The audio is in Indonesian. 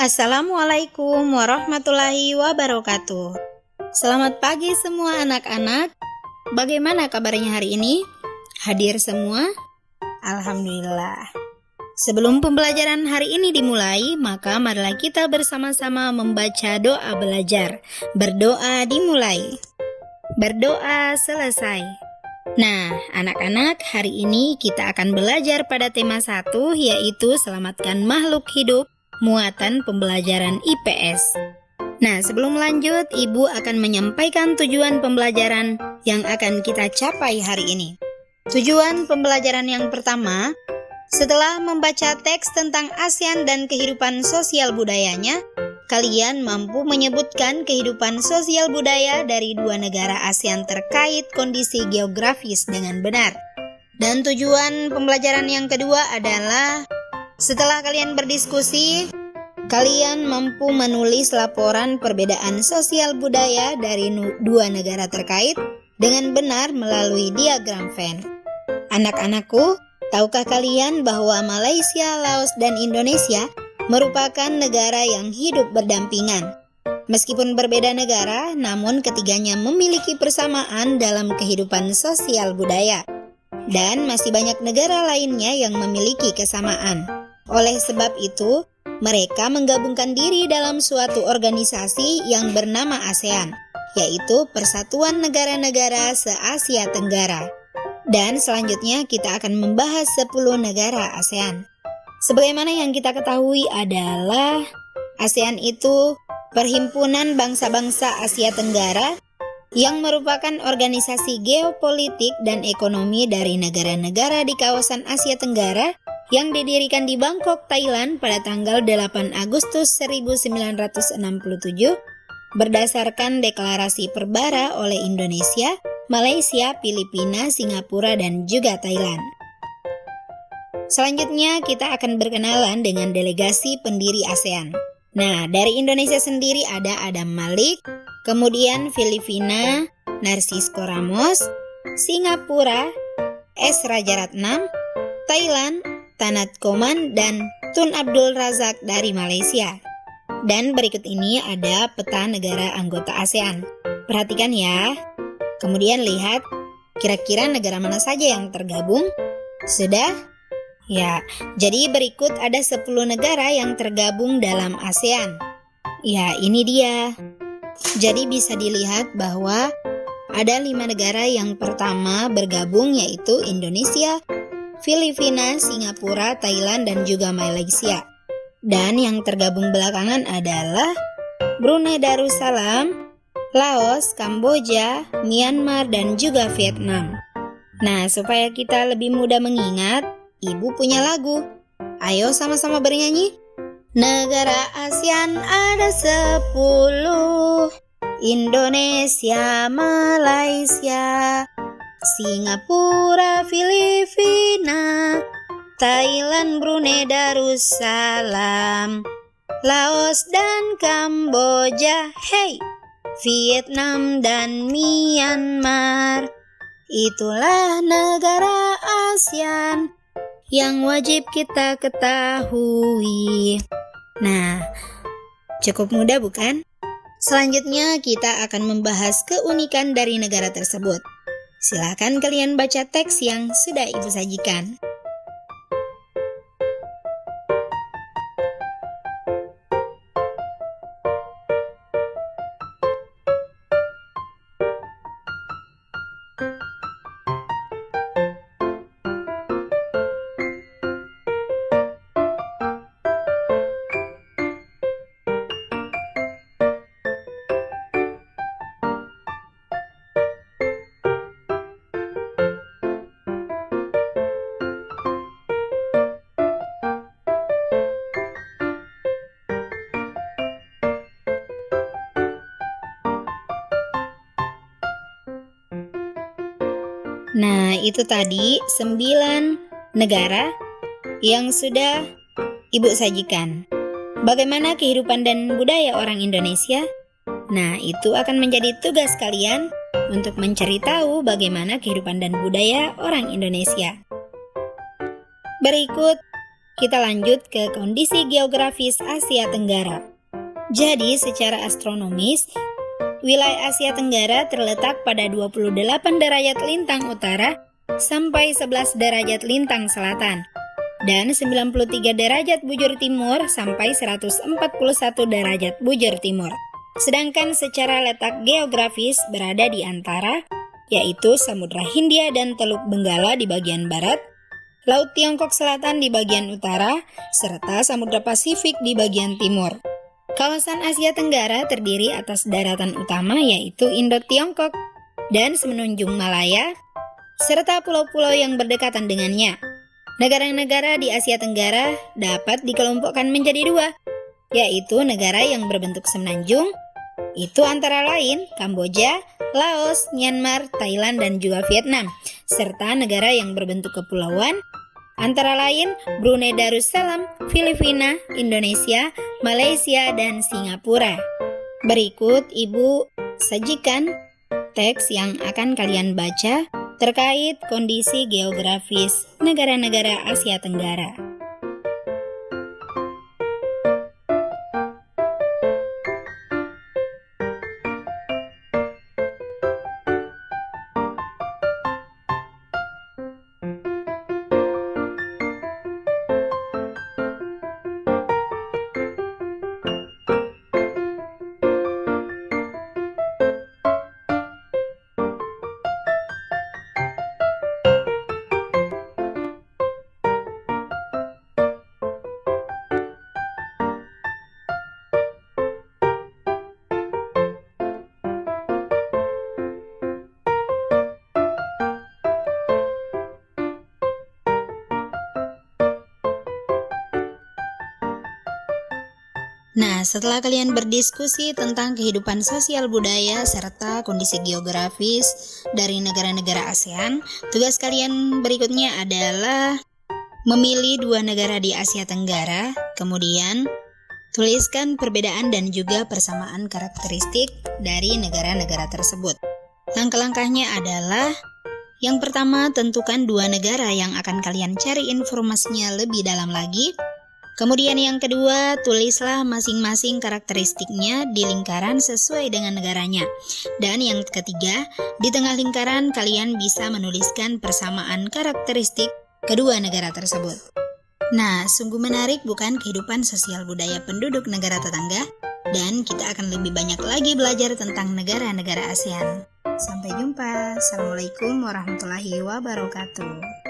Assalamualaikum warahmatullahi wabarakatuh. Selamat pagi semua anak-anak. Bagaimana kabarnya hari ini? Hadir semua? Alhamdulillah. Sebelum pembelajaran hari ini dimulai, maka marilah kita bersama-sama membaca doa belajar. Berdoa dimulai. Berdoa selesai. Nah, anak-anak, hari ini kita akan belajar pada tema 1, yaitu selamatkan makhluk hidup, muatan pembelajaran IPS. Nah, sebelum lanjut, Ibu akan menyampaikan tujuan pembelajaran yang akan kita capai hari ini. Tujuan pembelajaran yang pertama, setelah membaca teks tentang ASEAN dan kehidupan sosial budayanya, kalian mampu menyebutkan kehidupan sosial budaya dari dua negara ASEAN terkait kondisi geografis dengan benar. Dan tujuan pembelajaran yang kedua adalah setelah kalian berdiskusi, kalian mampu menulis laporan perbedaan sosial budaya dari dua negara terkait dengan benar melalui diagram Venn. Anak-anakku, tahukah kalian bahwa Malaysia, Laos, dan Indonesia merupakan negara yang hidup berdampingan? Meskipun berbeda negara, namun ketiganya memiliki persamaan dalam kehidupan sosial budaya. Dan masih banyak negara lainnya yang memiliki kesamaan. Oleh sebab itu, mereka menggabungkan diri dalam suatu organisasi yang bernama ASEAN, yaitu Persatuan Negara-Negara Se-Asia Tenggara. Dan selanjutnya kita akan membahas 10 negara ASEAN. Sebagaimana yang kita ketahui adalah ASEAN itu Perhimpunan Bangsa-Bangsa Asia Tenggara yang merupakan organisasi geopolitik dan ekonomi dari negara-negara di kawasan Asia Tenggara yang didirikan di Bangkok, Thailand pada tanggal 8 Agustus 1967 berdasarkan deklarasi perbara oleh Indonesia, Malaysia, Filipina, Singapura, dan juga Thailand. Selanjutnya kita akan berkenalan dengan delegasi pendiri ASEAN. Nah, dari Indonesia sendiri ada Adam Malik, kemudian Filipina, Narcisco Ramos, Singapura, S. Rajaratnam, Thailand, Tanat Koman, dan Tun Abdul Razak dari Malaysia. Dan berikut ini ada peta negara anggota ASEAN. Perhatikan ya. Kemudian lihat kira-kira negara mana saja yang tergabung. Sudah? Ya, jadi berikut ada 10 negara yang tergabung dalam ASEAN. Ya, ini dia. Jadi bisa dilihat bahwa ada 5 negara yang pertama bergabung, yaitu Indonesia, Filipina, Singapura, Thailand, dan juga Malaysia. Dan yang tergabung belakangan adalah Brunei Darussalam, Laos, Kamboja, Myanmar, dan juga Vietnam. Nah, supaya kita lebih mudah mengingat, Ibu punya lagu. Ayo sama-sama bernyanyi. Negara ASEAN ada 10, Indonesia, Malaysia, Singapura, Filipina, Thailand, Brunei Darussalam, Laos dan Kamboja, hey, Vietnam dan Myanmar. Itulah negara ASEAN yang wajib kita ketahui. Nah, cukup mudah bukan? Selanjutnya kita akan membahas keunikan dari negara tersebut. Silakan kalian baca teks yang sudah Ibu sajikan. Nah, itu tadi 9 negara yang sudah Ibu sajikan. Bagaimana kehidupan dan budaya orang Indonesia? Nah, itu akan menjadi tugas kalian untuk mencari tahu bagaimana kehidupan dan budaya orang Indonesia. Berikut kita lanjut ke kondisi geografis Asia Tenggara. Jadi, secara astronomis, wilayah Asia Tenggara terletak pada 28 derajat lintang utara sampai 11 derajat lintang selatan, dan 93 derajat bujur timur sampai 141 derajat bujur timur. Sedangkan secara letak geografis berada di antara, yaitu Samudra Hindia dan Teluk Benggala di bagian barat, Laut Tiongkok Selatan di bagian utara, serta Samudra Pasifik di bagian timur. Kawasan Asia Tenggara terdiri atas daratan utama yaitu Indo-Tiongkok dan Semenanjung Malaya, serta pulau-pulau yang berdekatan dengannya. Negara-negara di Asia Tenggara dapat dikelompokkan menjadi dua, yaitu negara yang berbentuk semenanjung, itu antara lain Kamboja, Laos, Myanmar, Thailand, dan juga Vietnam, serta negara yang berbentuk kepulauan, antara lain Brunei Darussalam, Filipina, Indonesia, Malaysia, dan Singapura. Berikut Ibu sajikan teks yang akan kalian baca terkait kondisi geografis negara-negara Asia Tenggara. Nah, setelah kalian berdiskusi tentang kehidupan sosial budaya serta kondisi geografis dari negara-negara ASEAN, tugas kalian berikutnya adalah memilih dua negara di Asia Tenggara, kemudian tuliskan perbedaan dan juga persamaan karakteristik dari negara-negara tersebut. Langkah-langkahnya adalah, yang pertama, tentukan dua negara yang akan kalian cari informasinya lebih dalam lagi. Kemudian yang kedua, tulislah masing-masing karakteristiknya di lingkaran sesuai dengan negaranya. Dan yang ketiga, di tengah lingkaran kalian bisa menuliskan persamaan karakteristik kedua negara tersebut. Nah, sungguh menarik bukan kehidupan sosial budaya penduduk negara tetangga? Dan kita akan lebih banyak lagi belajar tentang negara-negara ASEAN. Sampai jumpa. Assalamualaikum warahmatullahi wabarakatuh.